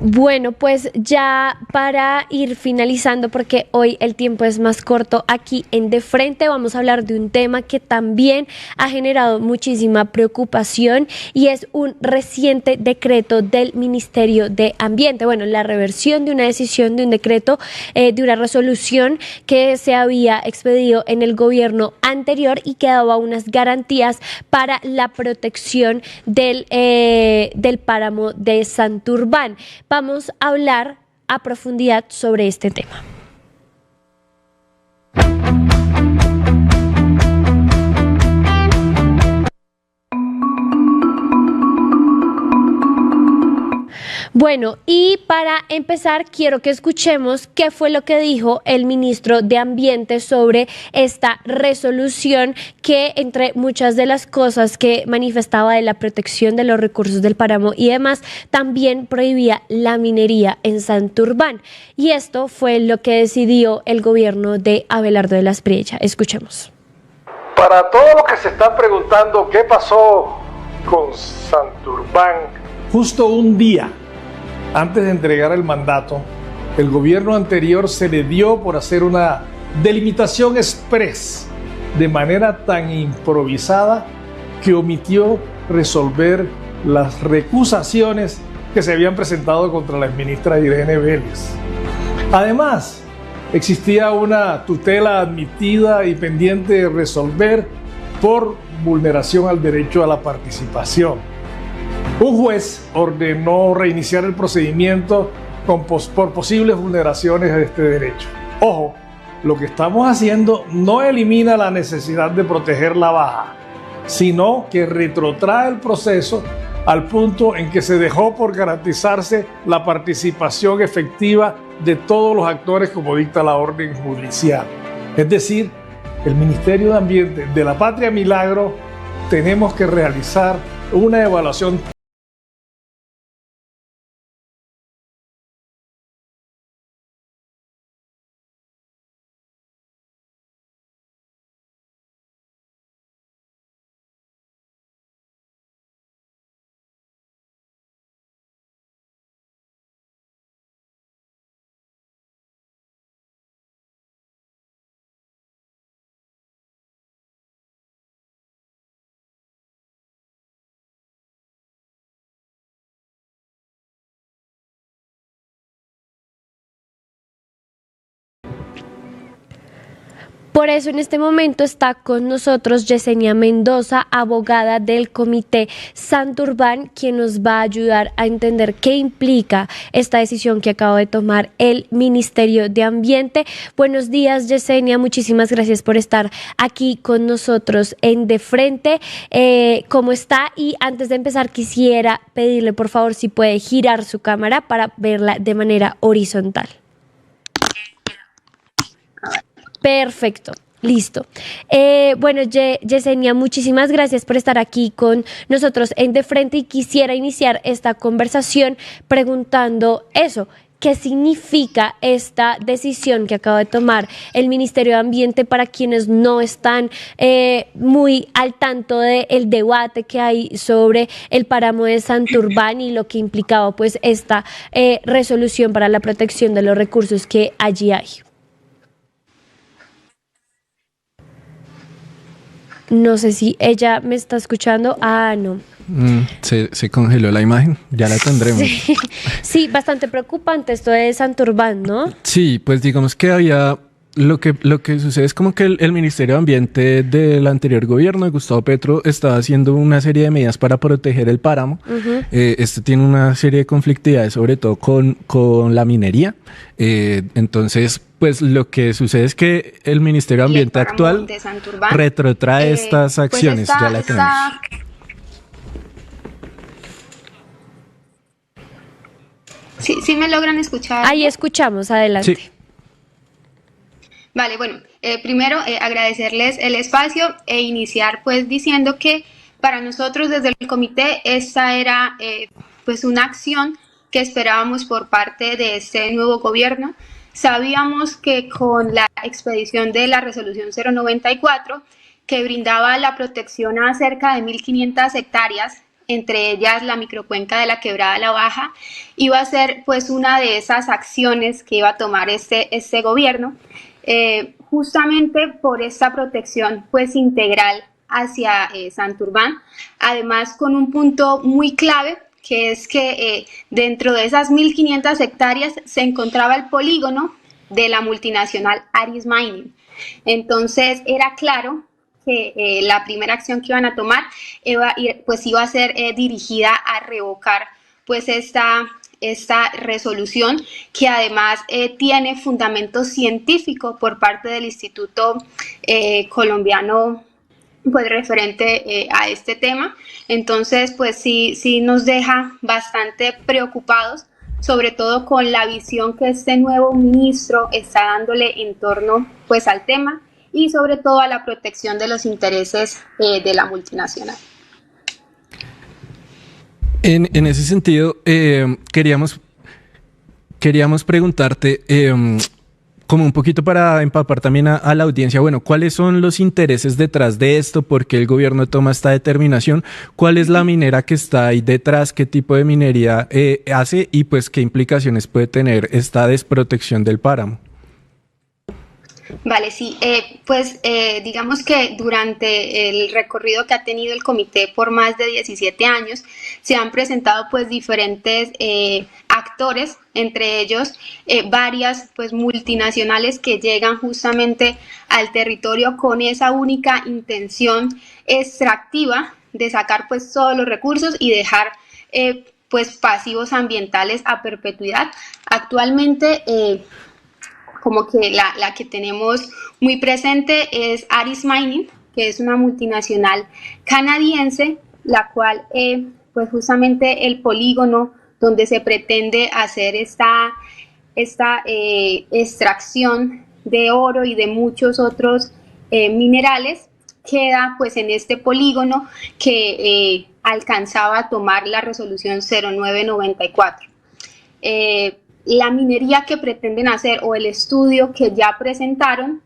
Bueno, pues ya para ir finalizando, porque hoy el tiempo es más corto, aquí en De Frente vamos a hablar de un tema que también ha generado muchísima preocupación y es un reciente decreto del Ministerio de Ambiente. Bueno, la reversión de una decisión de un decreto, de una resolución que se había expedido en el gobierno anterior y que daba unas garantías para la protección del páramo de Santurbán. Vamos a hablar a profundidad sobre este tema. Bueno, y para empezar quiero que escuchemos qué fue lo que dijo el ministro de Ambiente sobre esta resolución que, entre muchas de las cosas que manifestaba de la protección de los recursos del páramo y demás, también prohibía la minería en Santurbán. Y esto fue lo que decidió el gobierno de Abelardo de la Espriella. Escuchemos. Para todos los que se están preguntando qué pasó con Santurbán, justo un día antes de entregar el mandato, el gobierno anterior se le dio por hacer una delimitación express de manera tan improvisada que omitió resolver las recusaciones que se habían presentado contra la exministra Irene Vélez. Además, existía una tutela admitida y pendiente de resolver por vulneración al derecho a la participación. Un juez ordenó reiniciar el procedimiento por posibles vulneraciones de este derecho. Ojo, lo que estamos haciendo no elimina la necesidad de proteger la baja, sino que retrotrae el proceso al punto en que se dejó por garantizarse la participación efectiva de todos los actores como dicta la orden judicial. Es decir, el Ministerio de Ambiente de la Patria Milagro tenemos que realizar una evaluación. Por eso en este momento está con nosotros Yesenia Mendoza, abogada del Comité Santurbán, quien nos va a ayudar a entender qué implica esta decisión que acaba de tomar el Ministerio de Ambiente. Buenos días, Yesenia, muchísimas gracias por estar aquí con nosotros en De Frente. ¿Cómo está? Y antes de empezar quisiera pedirle por favor si puede girar su cámara para verla de manera horizontal. Perfecto, listo. Bueno, Yesenia, muchísimas gracias por estar aquí con nosotros en De Frente y quisiera iniciar esta conversación preguntando eso. ¿Qué significa esta decisión que acaba de tomar el Ministerio de Ambiente para quienes no están muy al tanto del debate que hay sobre el páramo de Santurbán y lo que implicaba pues esta resolución para la protección de los recursos que allí hay? No sé si ella me está escuchando. Ah, no. Se congeló la imagen, ya la tendremos. Sí, bastante preocupante esto de Santurbán, ¿no? Sí, pues digamos que había... Lo que sucede es como que el Ministerio de Ambiente del anterior gobierno de Gustavo Petro estaba haciendo una serie de medidas para proteger el páramo. Este tiene una serie de conflictividades, sobre todo con la minería. Entonces, pues lo que sucede es que el Ministerio de Ambiente actual retrotrae estas acciones. Pues ya la tenemos. Sí me logran escuchar. Ahí escuchamos, adelante. Sí. Vale, bueno, primero agradecerles el espacio e iniciar pues diciendo que para nosotros desde el comité esta era pues una acción que esperábamos por parte de este nuevo gobierno. Sabíamos que con la expedición de la resolución 094 que brindaba la protección a cerca de 1.500 hectáreas entre ellas la microcuenca de la Quebrada La Baja, iba a ser pues una de esas acciones que iba a tomar este gobierno, justamente por esta protección pues integral hacia Santurbán, además con un punto muy clave, que es que dentro de esas 1.500 hectáreas se encontraba el polígono de la multinacional Aris Mining. Entonces era claro que la primera acción que iban a tomar iba a ser dirigida a revocar pues esta resolución, que además tiene fundamento científico por parte del Instituto Colombiano pues referente a este tema. Entonces pues sí nos deja bastante preocupados, sobre todo con la visión que este nuevo ministro está dándole en torno pues al tema y sobre todo a la protección de los intereses de la multinacional. En ese sentido, queríamos preguntarte, como un poquito para empapar también a la audiencia, bueno, ¿cuáles son los intereses detrás de esto? ¿Por qué el gobierno toma esta determinación? ¿Cuál es la minera que está ahí detrás? ¿Qué tipo de minería hace? Y pues, ¿qué implicaciones puede tener esta desprotección del páramo? Vale, sí, digamos que durante el recorrido que ha tenido el comité por más de 17 años, se han presentado pues diferentes actores, entre ellos varias pues multinacionales que llegan justamente al territorio con esa única intención extractiva de sacar pues todos los recursos y dejar pues pasivos ambientales a perpetuidad. Actualmente como que la que tenemos muy presente es Aris Mining, que es una multinacional canadiense, la cual pues justamente el polígono donde se pretende hacer esta extracción de oro y de muchos otros minerales queda pues en este polígono que alcanzaba a tomar la resolución 0994. La minería que pretenden hacer o el estudio que ya presentaron,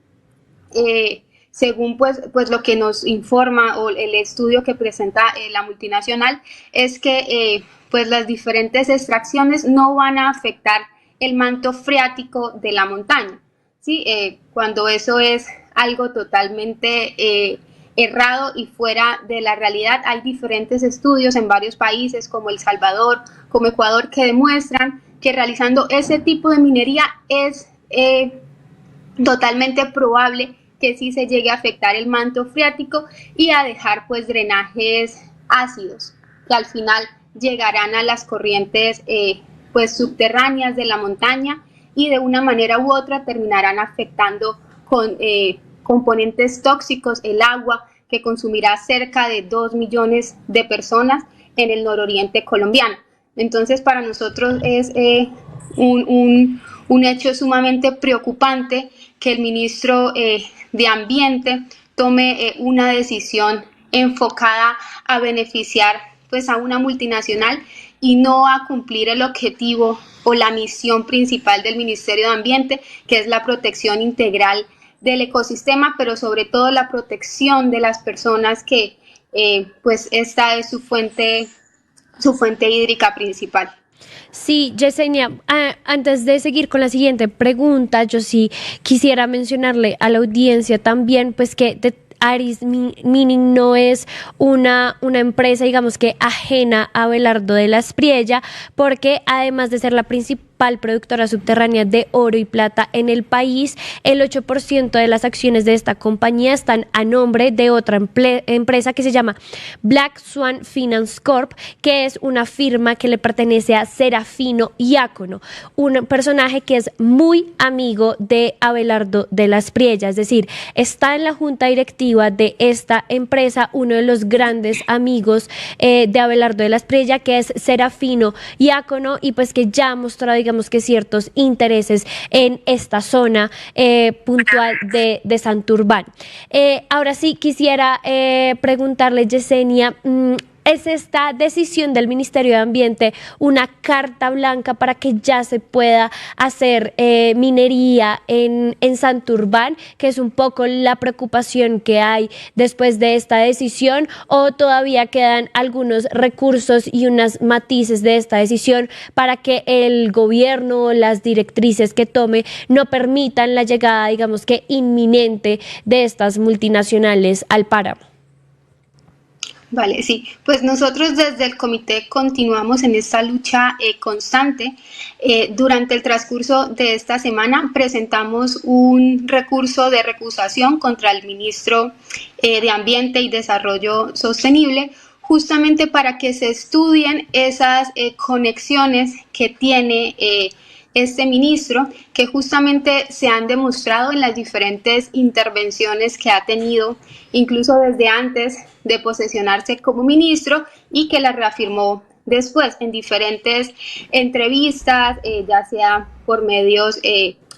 según pues lo que nos informa o el estudio que presenta la multinacional, es que pues las diferentes extracciones no van a afectar el manto freático de la montaña, ¿sí? Cuando eso es algo totalmente errado y fuera de la realidad. Hay diferentes estudios en varios países como El Salvador, como Ecuador, que demuestran que realizando ese tipo de minería es totalmente probable que sí se llegue a afectar el manto freático y a dejar pues drenajes ácidos que al final llegarán a las corrientes pues subterráneas de la montaña y de una manera u otra terminarán afectando con componentes tóxicos el agua que consumirá cerca de 2 millones de personas en el nororiente colombiano. Entonces, para nosotros es un hecho sumamente preocupante que el ministro de Ambiente tome una decisión enfocada a beneficiar pues, a una multinacional y no a cumplir el objetivo o la misión principal del Ministerio de Ambiente, que es la protección integral del ecosistema, pero sobre todo la protección de las personas que pues esta es su fuente hídrica principal. Sí, Yesenia, antes de seguir con la siguiente pregunta, yo sí quisiera mencionarle a la audiencia también, pues que Aris Mining no es una empresa, digamos que ajena a Abelardo de la Espriella, porque además de ser la principal productora subterránea de oro y plata en el país, el 8% de las acciones de esta compañía están a nombre de otra empresa que se llama Black Swan Finance Corp, que es una firma que le pertenece a Serafino Diácono, un personaje que es muy amigo de Abelardo de la Espriella, es decir, está en la junta directiva de esta empresa uno de los grandes amigos de Abelardo de la Espriella, que es Serafino Diácono, y pues que ya ha mostrado, digamos que ciertos intereses en esta zona puntual de Santurbán. Ahora sí quisiera preguntarle, Yesenia, ¿Es esta decisión del Ministerio de Ambiente una carta blanca para que ya se pueda hacer minería en Santurbán, que es un poco la preocupación que hay después de esta decisión, o todavía quedan algunos recursos y unos matices de esta decisión para que el gobierno, las directrices que tome, no permitan la llegada, digamos que inminente, de estas multinacionales al páramo? Vale, sí, pues nosotros desde el comité continuamos en esta lucha constante. Durante el transcurso de esta semana presentamos un recurso de recusación contra el ministro de Ambiente y Desarrollo Sostenible, justamente para que se estudien esas conexiones que tiene este ministro, que justamente se han demostrado en las diferentes intervenciones que ha tenido, incluso desde antes de posesionarse como ministro, y que la reafirmó después en diferentes entrevistas, ya sea por medios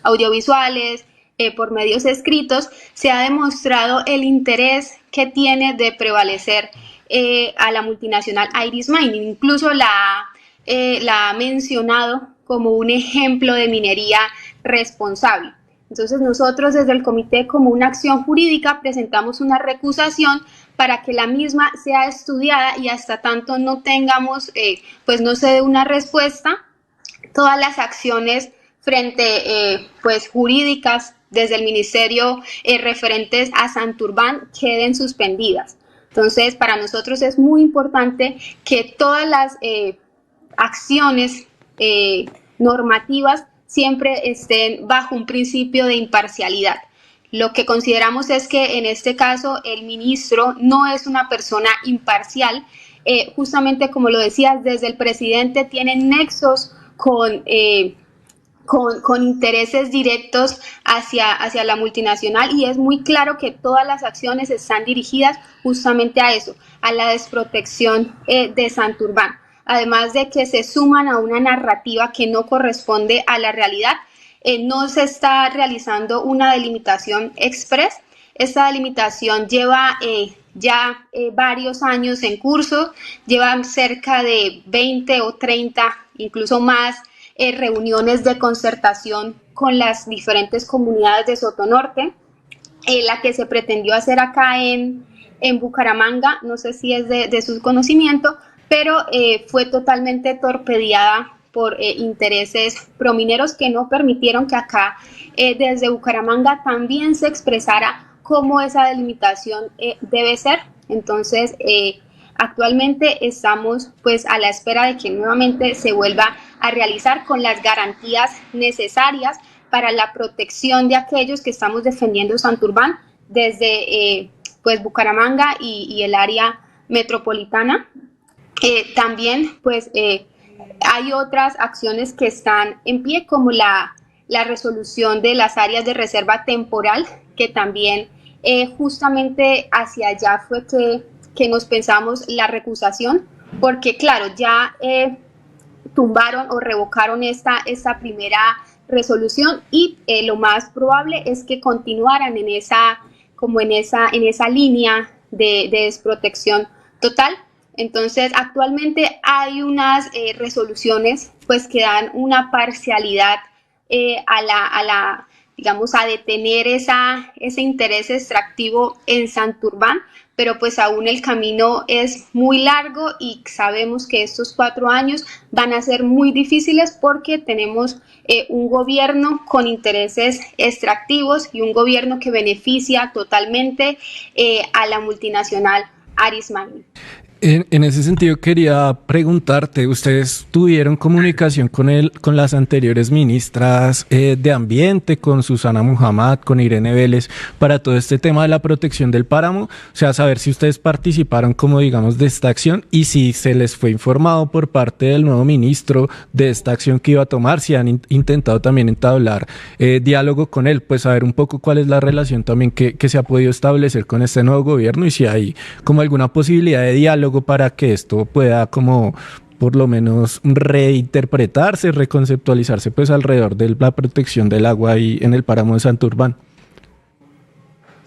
audiovisuales, por medios escritos. Se ha demostrado el interés que tiene de prevalecer a la multinacional Iris Mining. Incluso la ha mencionado como un ejemplo de minería responsable. Entonces nosotros desde el comité, como una acción jurídica, presentamos una recusación para que la misma sea estudiada, y hasta tanto no tengamos, pues no se dé una respuesta, todas las acciones frente, pues jurídicas desde el ministerio referentes a Santurbán queden suspendidas. Entonces para nosotros es muy importante que todas las acciones normativas siempre estén bajo un principio de imparcialidad. Lo que consideramos es que en este caso el ministro no es una persona imparcial, justamente como lo decías, desde el presidente tienen nexos con intereses directos hacia la multinacional, y es muy claro que todas las acciones están dirigidas justamente a eso, a la desprotección de Santurbán. Además de que se suman a una narrativa que no corresponde a la realidad. No se está realizando una delimitación express. Esta delimitación lleva ya varios años en curso, llevan cerca de 20 o 30, incluso más, reuniones de concertación con las diferentes comunidades de Sotonorte. La que se pretendió hacer acá en Bucaramanga, no sé si es de su conocimiento, pero fue totalmente torpedeada por intereses promineros que no permitieron que acá desde Bucaramanga también se expresara cómo esa delimitación debe ser. Entonces actualmente estamos pues a la espera de que nuevamente se vuelva a realizar con las garantías necesarias para la protección de aquellos que estamos defendiendo Santurbán desde pues Bucaramanga y el área metropolitana. También pues hay otras acciones que están en pie, como la resolución de las áreas de reserva temporal, que también justamente hacia allá fue que nos pensamos la recusación, porque claro, ya tumbaron o revocaron esta primera resolución, y lo más probable es que continuaran en esa línea de desprotección total. Entonces, actualmente hay unas resoluciones pues que dan una parcialidad digamos, a detener ese interés extractivo en Santurbán, pero pues aún el camino es muy largo y sabemos que estos 4 años van a ser muy difíciles porque tenemos un gobierno con intereses extractivos y un gobierno que beneficia totalmente a la multinacional Iris Mining. En ese sentido quería preguntarte, ¿ustedes tuvieron comunicación con las anteriores ministras de Ambiente, con Susana Muhammad, con Irene Vélez, para todo este tema de la protección del páramo? O sea, saber si ustedes participaron como digamos de esta acción y si se les fue informado por parte del nuevo ministro de esta acción que iba a tomar, si han intentado también entablar diálogo con él, pues saber un poco cuál es la relación también que se ha podido establecer con este nuevo gobierno y si hay como alguna posibilidad de diálogo para que esto pueda como por lo menos reinterpretarse, reconceptualizarse pues alrededor de la protección del agua ahí en el páramo de Santurbán.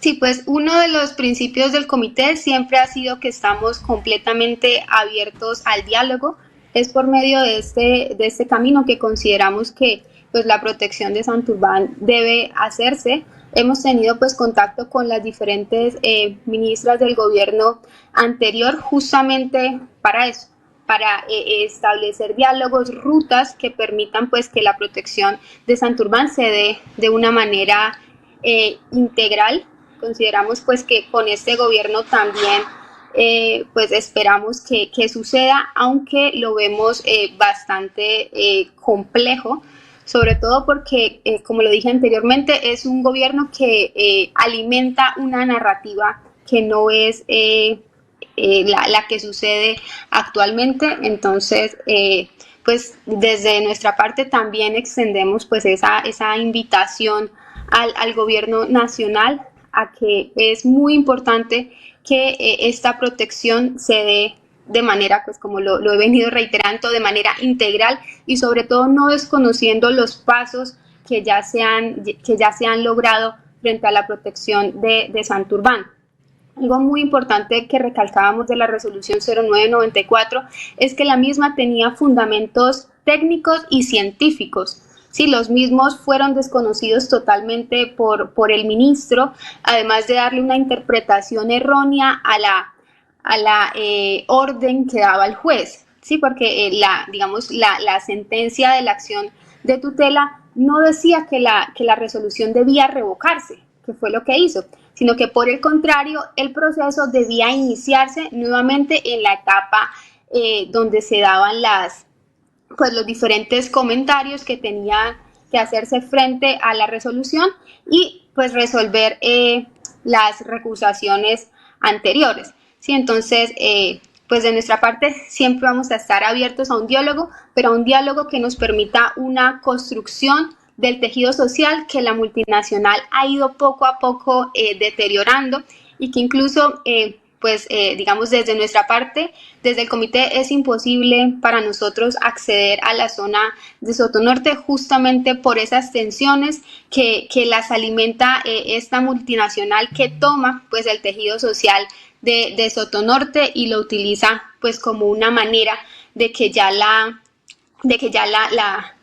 Sí, pues uno de los principios del comité siempre ha sido que estamos completamente abiertos al diálogo. Es por medio de este camino que consideramos que pues la protección de Santurbán debe hacerse. Hemos tenido pues contacto con las diferentes ministras del gobierno anterior justamente para eso, para establecer diálogos, rutas que permitan pues que la protección de Santurbán se dé de una manera integral. Consideramos pues que con este gobierno también pues esperamos que suceda, aunque lo vemos bastante complejo, sobre todo porque, como lo dije anteriormente, es un gobierno que alimenta una narrativa que no es la que sucede actualmente. Entonces, pues desde nuestra parte también extendemos pues esa invitación al gobierno nacional a que es muy importante que esta protección se dé de manera, pues como lo he venido reiterando, de manera integral y sobre todo no desconociendo los pasos que ya se han logrado frente a la protección de Santurbán. Algo muy importante que recalcábamos de la resolución 0994 es que la misma tenía fundamentos técnicos y científicos. Sí, los mismos fueron desconocidos totalmente por el ministro, además de darle una interpretación errónea a la orden que daba el juez, sí, porque la sentencia de la acción de tutela no decía que la resolución debía revocarse, que fue lo que hizo, sino que por el contrario el proceso debía iniciarse nuevamente en la etapa donde se daban los diferentes comentarios que tenía que hacerse frente a la resolución y pues resolver las recusaciones anteriores. Sí, entonces, pues de nuestra parte siempre vamos a estar abiertos a un diálogo, pero a un diálogo que nos permita una construcción del tejido social que la multinacional ha ido poco a poco deteriorando y que incluso digamos desde nuestra parte, desde el comité es imposible para nosotros acceder a la zona de Sotonorte justamente por esas tensiones que las alimenta esta multinacional que toma pues el tejido social de Sotonorte y lo utiliza pues como una manera de que ya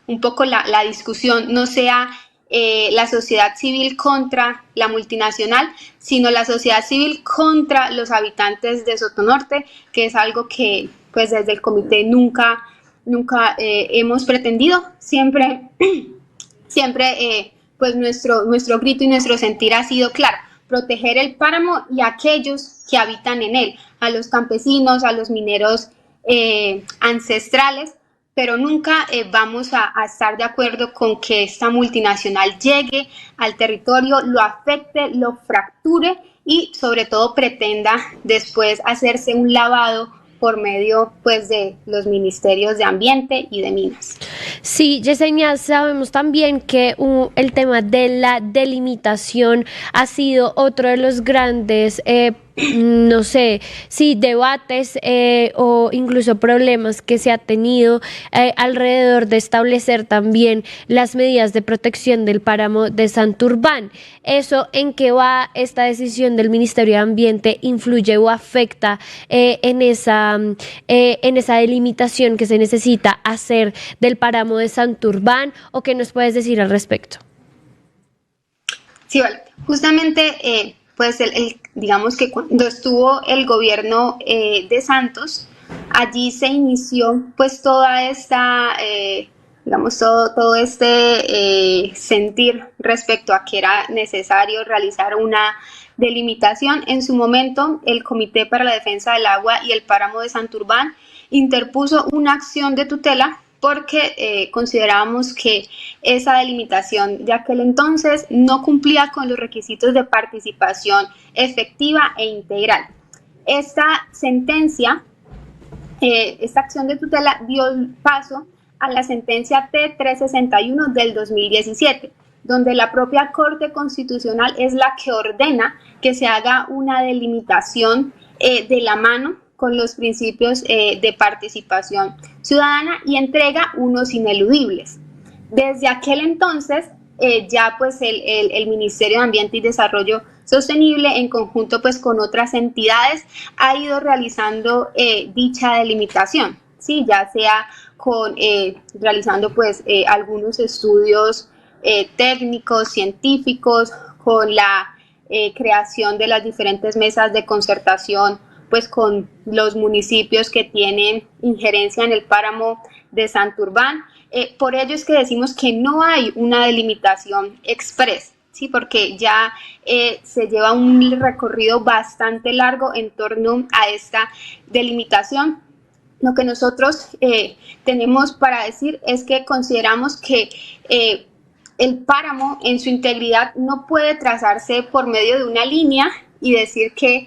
un poco la discusión no sea la sociedad civil contra la multinacional, sino la sociedad civil contra los habitantes de Sotonorte, que es algo que pues desde el comité nunca hemos pretendido. Siempre pues nuestro grito y nuestro sentir ha sido claro: proteger el páramo y aquellos que habitan en él, a los campesinos, a los mineros ancestrales, pero nunca vamos a estar de acuerdo con que esta multinacional llegue al territorio, lo afecte, lo fracture y sobre todo pretenda después hacerse un lavado por medio pues de los ministerios de Ambiente y de Minas. Sí, Yesenia, sabemos también que el tema de la delimitación ha sido otro de los grandes no sé, sí, debates o incluso problemas que se ha tenido alrededor de establecer también las medidas de protección del páramo de Santurbán. ¿Eso en qué va esta decisión del Ministerio de Ambiente? ¿Influye o afecta en esa delimitación que se necesita hacer del páramo de Santurbán? ¿O qué nos puedes decir al respecto? Sí, vale. Justamente pues digamos que cuando estuvo el gobierno de Santos, allí se inició pues toda esta, todo este sentir respecto a que era necesario realizar una delimitación. En su momento, el Comité para la Defensa del Agua y el Páramo de Santurbán interpuso una acción de tutela porque considerábamos que esa delimitación de aquel entonces no cumplía con los requisitos de participación efectiva e integral. Esta sentencia, esta acción de tutela dio paso a la sentencia T361 del 2017, donde la propia Corte Constitucional es la que ordena que se haga una delimitación de la mano con los principios de participación ciudadana y entrega unos ineludibles. Desde aquel entonces ya pues el Ministerio de Ambiente y Desarrollo Sostenible, en conjunto pues con otras entidades, ha ido realizando dicha delimitación, ¿sí? Ya sea realizando pues algunos estudios técnicos, científicos, con la creación de las diferentes mesas de concertación, pues con los municipios que tienen injerencia en el páramo de Santurbán. Por ello es que decimos que no hay una delimitación express, ¿sí? Porque ya se lleva un recorrido bastante largo en torno a esta delimitación. Lo que nosotros tenemos para decir es que consideramos que el páramo en su integridad no puede trazarse por medio de una línea y decir que,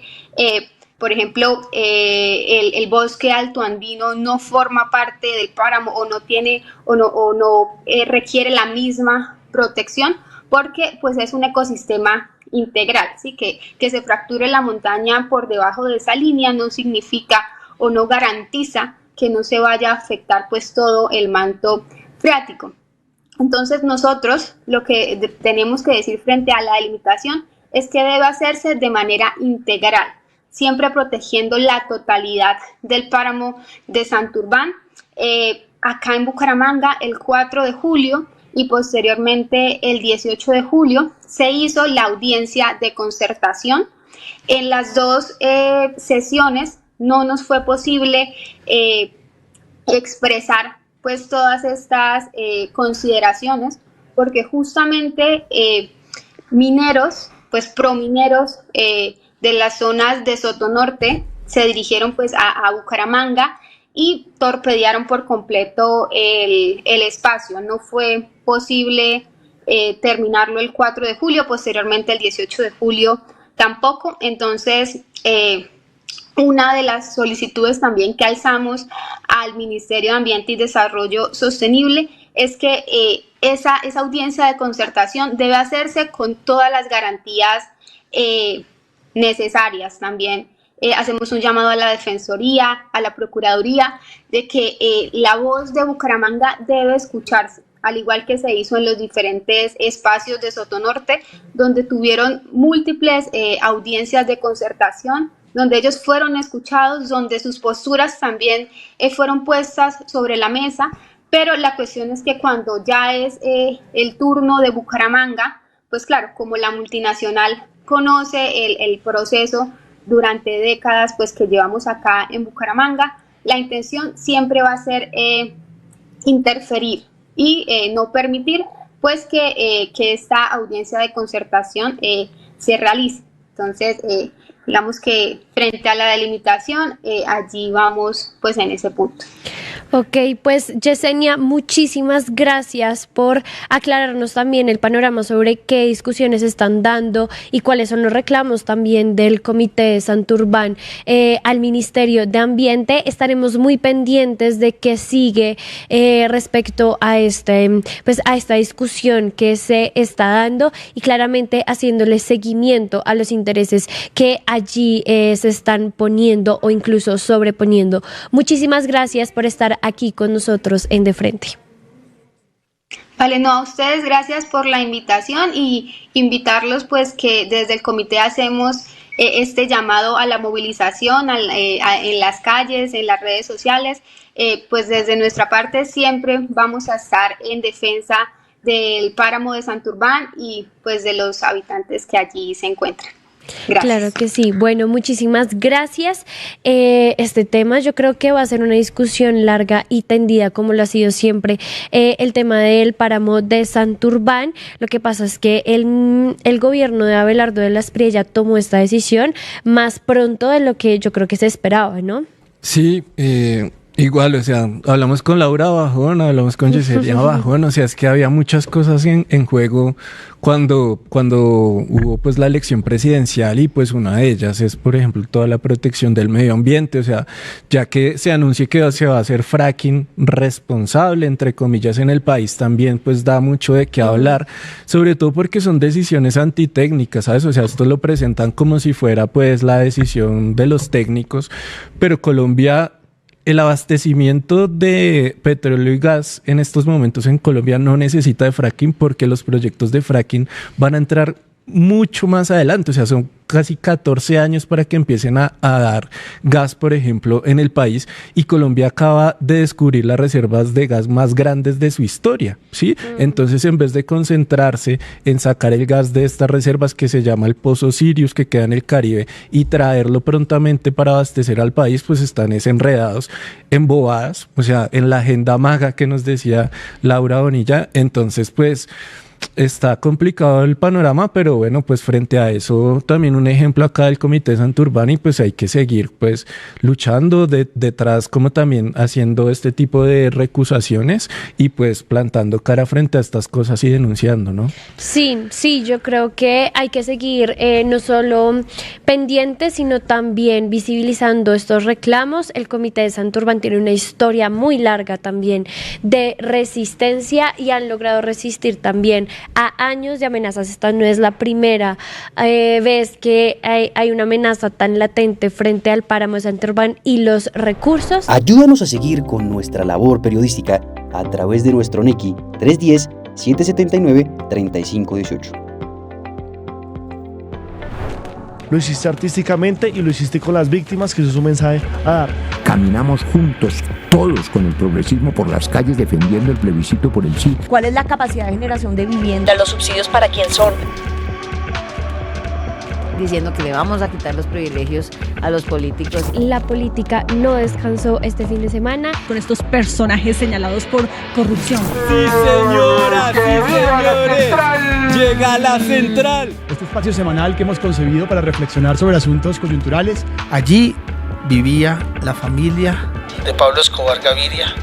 por ejemplo, el bosque altoandino no forma parte del páramo o no tiene o no requiere la misma protección, porque pues es un ecosistema integral, ¿sí? Que se fracture la montaña por debajo de esa línea no significa o no garantiza que no se vaya a afectar pues todo el manto freático. Entonces nosotros lo que tenemos que decir frente a la delimitación es que debe hacerse de manera integral, siempre protegiendo la totalidad del páramo de Santurbán. Acá en Bucaramanga, el 4 de julio y posteriormente el 18 de julio se hizo la audiencia de concertación. En las dos sesiones no nos fue posible expresar pues todas estas consideraciones, porque justamente mineros, pues promineros de las zonas de Sotonorte se dirigieron pues a Bucaramanga y torpedearon por completo el espacio. No fue posible terminarlo el 4 de julio, posteriormente el 18 de julio tampoco. Entonces, una de las solicitudes también que alzamos al Ministerio de Ambiente y Desarrollo Sostenible es que esa audiencia de concertación debe hacerse con todas las garantías necesarias. También hacemos un llamado a la Defensoría, a la Procuraduría, de que la voz de Bucaramanga debe escucharse, al igual que se hizo en los diferentes espacios de Sotonorte, donde tuvieron múltiples audiencias de concertación, donde ellos fueron escuchados, donde sus posturas también fueron puestas sobre la mesa, pero la cuestión es que cuando ya es el turno de Bucaramanga, pues claro, como la multinacional conoce el proceso durante décadas pues que llevamos acá en Bucaramanga, la intención siempre va a ser interferir y no permitir pues que esta audiencia de concertación se realice. Entonces, digamos que frente a la delimitación, allí vamos pues en ese punto. Ok, pues Yesenia, muchísimas gracias por aclararnos también el panorama sobre qué discusiones están dando y cuáles son los reclamos también del Comité de Santurbán al Ministerio de Ambiente. Estaremos muy pendientes de qué sigue respecto a esta discusión que se está dando y claramente haciéndole seguimiento a los intereses que allí se están poniendo o incluso sobreponiendo. Muchísimas gracias por estar aquí con nosotros en De Frente. Vale, no, a ustedes gracias por la invitación y invitarlos pues que desde el comité hacemos este llamado a la movilización en las calles, en las redes sociales, pues desde nuestra parte siempre vamos a estar en defensa del páramo de Santurbán y pues de los habitantes que allí se encuentran. Gracias. Claro que sí. Bueno, muchísimas gracias. Este tema yo creo que va a ser una discusión larga y tendida, como lo ha sido siempre el tema del páramo de Santurbán. Lo que pasa es que el gobierno de Abelardo de las Espriella tomó esta decisión más pronto de lo que yo creo que se esperaba, ¿no? Sí, igual, o sea, hablamos con Laura Bajón, hablamos con Yesenia Bajón, o sea, es que había muchas cosas en juego cuando hubo pues la elección presidencial y pues una de ellas es, por ejemplo, toda la protección del medio ambiente, o sea, ya que se anuncie que se va a hacer fracking responsable, entre comillas, en el país también, pues da mucho de qué hablar, sobre todo porque son decisiones antitécnicas, ¿sabes? O sea, esto lo presentan como si fuera pues la decisión de los técnicos, pero Colombia... El abastecimiento de petróleo y gas en estos momentos en Colombia no necesita de fracking porque los proyectos de fracking van a entrar mucho más adelante, o sea, son casi 14 años para que empiecen a dar gas, por ejemplo, en el país, y Colombia acaba de descubrir las reservas de gas más grandes de su historia, ¿sí? Entonces, en vez de concentrarse en sacar el gas de estas reservas que se llama el Pozo Sirius, que queda en el Caribe, y traerlo prontamente para abastecer al país, pues están enredados en bobadas, o sea, en la agenda maga que nos decía Laura Bonilla. Entonces, pues está complicado el panorama, pero bueno, pues frente a eso también un ejemplo acá del Comité Santurbán, y pues hay que seguir pues luchando detrás, como también haciendo este tipo de recusaciones y pues plantando cara frente a estas cosas y denunciando, ¿no? Sí, yo creo que hay que seguir no solo pendientes, sino también visibilizando estos reclamos. El Comité de Santurbán tiene una historia muy larga también de resistencia y han logrado resistir también a años de amenazas. Esta no es la primera vez que hay una amenaza tan latente frente al páramo de Santurbán y los recursos. Ayúdanos a seguir con nuestra labor periodística a través de nuestro NECI 310-779-3518. Lo hiciste artísticamente y lo hiciste con las víctimas, que eso es un mensaje a dar. Caminamos juntos, todos con el progresismo por las calles defendiendo el plebiscito por el sí. ¿Cuál es la capacidad de generación de vivienda? ¿Los subsidios para quién son? Diciendo que le vamos a quitar los privilegios a los políticos. La política no descansó este fin de semana con estos personajes señalados por corrupción. Sí, señora, sí, señores. Llega la central. Este espacio semanal que hemos concebido para reflexionar sobre asuntos coyunturales. Allí vivía la familia de Pablo Escobar Gaviria.